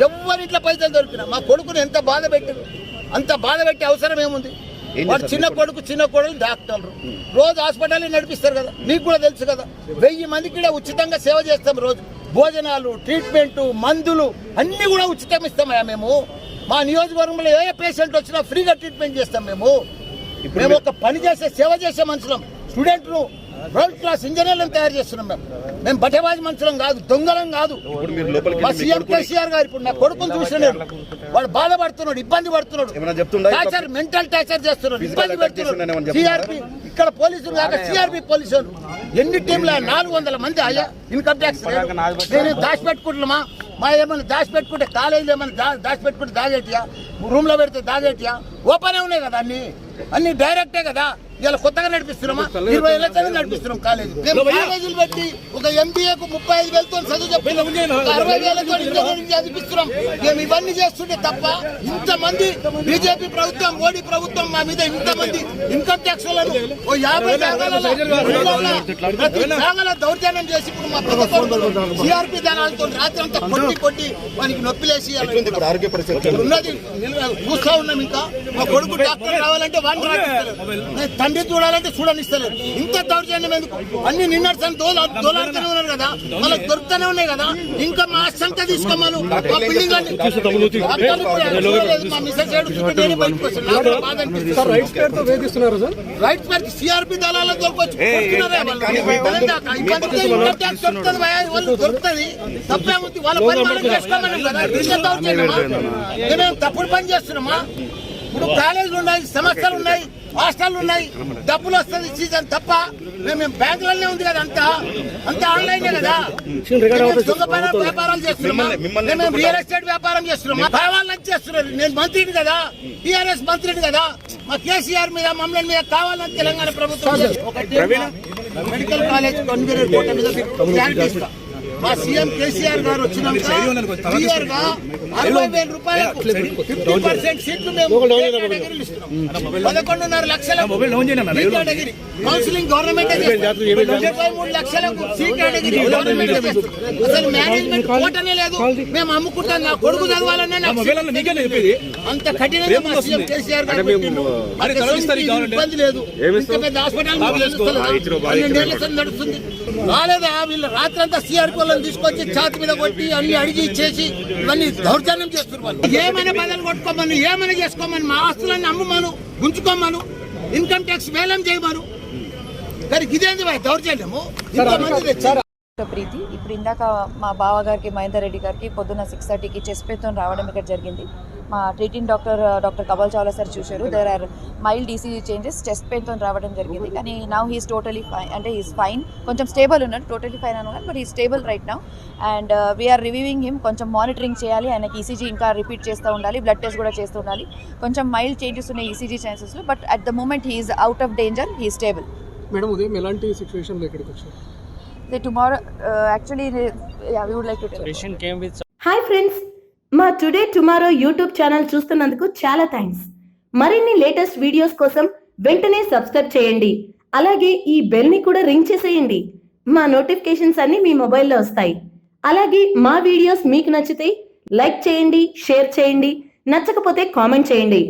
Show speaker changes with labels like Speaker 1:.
Speaker 1: ఎవరింట్లో పైసలు దొరికినా మా కొడుకుని ఎంత బాధ పెట్టారు, అంత బాధ పెట్టే అవసరం ఏముంది? వాడు చిన్న కొడుకు చిన్న కొడుకు డాక్టర్లు రోజు హాస్పిటల్ నడిపిస్తారు కదా, మీకు కూడా తెలుసు కదా. 1000 మందికి కూడా ఉచితంగా సేవ చేస్తాం. రోజు భోజనాలు, ట్రీట్మెంటు, మందులు అన్నీ కూడా ఉచితం ఇస్తామయ్యా మేము. మా నియోజకవర్గంలో ఏ పేషెంట్ వచ్చినా ఫ్రీగా ట్రీట్మెంట్ చేస్తాం మేము. మేము ఒక పని చేసే సేవ చేసే మనుషులం. స్టూడెంట్ను వరల్డ్ క్లాస్ ఇంజనీర్లను తయారు చేస్తున్నాం మేము బట్టేబాజీ మనుషులం కాదు, దొంగలం కాదు. మా సీఎం కేసీఆర్ గారు ఇప్పుడు నా కొడుకుని చూసినాడు, వాడు బాధపడుతున్నాడు, ఇబ్బంది పడుతున్నాడు, టార్చర్, మెంటల్ టార్చర్ చేస్తున్నాడు, ఇబ్బంది పెడుతున్నాడు. సిఆర్పి ఇక్కడ పోలీసులు కాక సిఆర్పి పోలీసులు ఎన్ని టీంల 400 మంది అయ్యా ఇన్కమ్ ట్యాక్స్. నేను దాచిపెట్టుకుంటున్నామా? మా ఏమైనా దాచిపెట్టుకుంటే కాలేజీలో ఏమైనా దాచిపెట్టుకుంటే దాగేటియా, రూమ్లో పెడితే దాగేటియా? ఓపెనే ఉన్నాయి కదా, అన్ని డైరెక్టే కదా. ఇలా కొత్తగా నడిపిస్తున్నామా? 20 ఏళ్ళ నడిపిస్తున్నాం కాలేజీ. కాలేజీలు పెట్టి ఒక ఎంబీఏకు 35,000తో చదువు చెప్పి 60,000తో ఇంజనీరింగ్ చదివిస్తున్నాం. మేము ఇవన్నీ చేస్తుంటే తప్ప ఇంతమంది బీజేపీ ప్రభుత్వం, మోడీ ప్రభుత్వం మా మీద ఇంతమంది ఇన్కమ్ ట్యాక్స్ వాళ్ళను 50 జాగాల దౌర్జన్యం చేసి ఇప్పుడు మా ప్రభుత్వం సిఆర్పి దళాలతో రాత్రి అంతా కొట్టి వానికి నొప్పిలేసి ఉన్నది చూస్తా ఉన్నాం. ఇంకా మా కొడుకు డాక్టర్ రావాలంటే వాడిని రానిస్తలేదు, తండ్రి చూడాలంటే చూడనిస్తలేదు. ఇంత దౌర్జన్యం ఎందుకు? అన్ని నిన్నటి దోలాడుతూనే ఉన్నారు కదా, వాళ్ళకి దొరుకుతూనే ఉన్నాయి కదా. ఇంకా మా సంఖ్య తీసుకోమను, మా బిల్డింగ్ రైట్ పేరు సిఆర్పి దళాలను దొరకొచ్చు వాళ్ళు దొరుకుతుంది. తప్పేముంది? వాళ్ళ పని మనం చేసుకోమన్నాం కదా. దౌర్జన్యమా? మేము తప్పుడు పని చేస్తున్నామా? ఇప్పుడు కాలేజీలు ఉన్నాయి, సంస్థలు ఉన్నాయి, హాస్టల్ ఉన్నాయి, డబ్బులు వస్తుంది సీజన్ తప్ప. మేము బ్యాంకులనే ఉంది కదా, అంతా ఆన్లైన్ కదా. దొంగ వ్యాపారాలు చేస్తున్నామా? మేము రియల్ ఎస్టేట్ వ్యాపారం చేస్తున్నామా? కావాలని చేస్తున్నారు. నేను మంత్రిని కదా, టీఆర్ఎస్ మంత్రిని కదా. మా కేసీఆర్ మీద మమ్మల్ని మీద కావాలని తెలంగాణ ప్రభుత్వం మెడికల్ కాలేజ్ కన్వీనర్ కోట మీద గ్యారెంటీ ఇస్తా. మా సీఎం కేసీఆర్ గారు వచ్చినాక క్లియర్ గా 60,000 రూపాయలకు 50% సీట్లు మేము 11.5 లక్షల కేటగిరీ కౌన్సిలింగ్ గవర్నమెంట్ 23 లక్షలకు సి కేటగిరీ గవర్నమెంట్. అసలు మేనేజ్మెంట్ కోటనే లేదు. మేము అమ్ముకుంటాం. నా కొడుకు చదవాలన్నా అంత కఠినంగా మా సీఎం కేసీఆర్ గారు ఇబ్బంది లేదు. ఇంత పెద్ద హాస్పిటల్ నడుస్తుంది. రాలేదా? వీళ్ళు రాత్రంతా సిఆర్పి తీసుకొచ్చి ఛాతి మీద కొట్టి అన్ని అడిగి ఇచ్చేసి ఇవన్నీ దౌర్జన్యం చేస్తున్నారు. ఏమైనా బదులు కొట్టుకోమను, ఏమైనా చేసుకోమని, మా ఆస్తులన్నీ అమ్మమను, ఉంచుకోమను, ఇన్కమ్ ట్యాక్స్ వేలం చేయమను. కానీ ఇదేంది దౌర్జన్యము?
Speaker 2: ప్రీతి ఇప్పుడు ఇందాక మా బావగారికి మహేందర్ రెడ్డి గారికి పొద్దున్న 6:30కి చెస్ట్ పెయిన్తో రావడం ఇక్కడ జరిగింది. మా treating doctor Kabal Chawla sir చూశారు. There are mild ECG changes, chest పెయిన్తో రావడం జరిగింది. కానీ నౌ హీస్ టోటలీ ఫైన్, అంటే హీస్ ఫైన్. కొంచెం స్టేబుల్ ఉన్నాడు, టోటలీ ఫైన్ అన్నాడు, but he stable right now. And we are reviewing him. కొంచెం మానిటరింగ్ చేయాలి, ఆయనకి ఈసీజీ ఇంకా రిపీట్ చేస్తూ ఉండాలి, బ్లడ్ టెస్ట్ కూడా చేస్తూ ఉండాలి. కొంచెం మైల్డ్ చేంజెస్ ఉన్నాయి ఈసీజీ ఛాన్సెస్లో, but at the moment he is out of danger, he stable.
Speaker 3: Madam ఉదయం ఎలాంటి సిచ్యువేషన్లో ఇక్కడికి వచ్చారు?
Speaker 2: Tomorrow, actually, yeah, we would like to tell.
Speaker 4: Patient came with.
Speaker 5: Hi friends, మా టుడే టుమారో యూట్యూబ్ ఛానల్ చూస్తున్నందుకు చాలా thanks. మరిన్ని latest videos కోసం వెంటనే సబ్స్క్రైబ్ చేయండి. అలాగే ఈ బెల్ ని కూడా రింగ్ చేసేయండి. మా నోటిఫికేషన్స్ అన్ని మీ మొబైల్లో వస్తాయి. అలాగే మా వీడియోస్ మీకు నచ్చితే లైక్ చేయండి, షేర్ చేయండి, నచ్చకపోతే కామెంట్ చేయండి.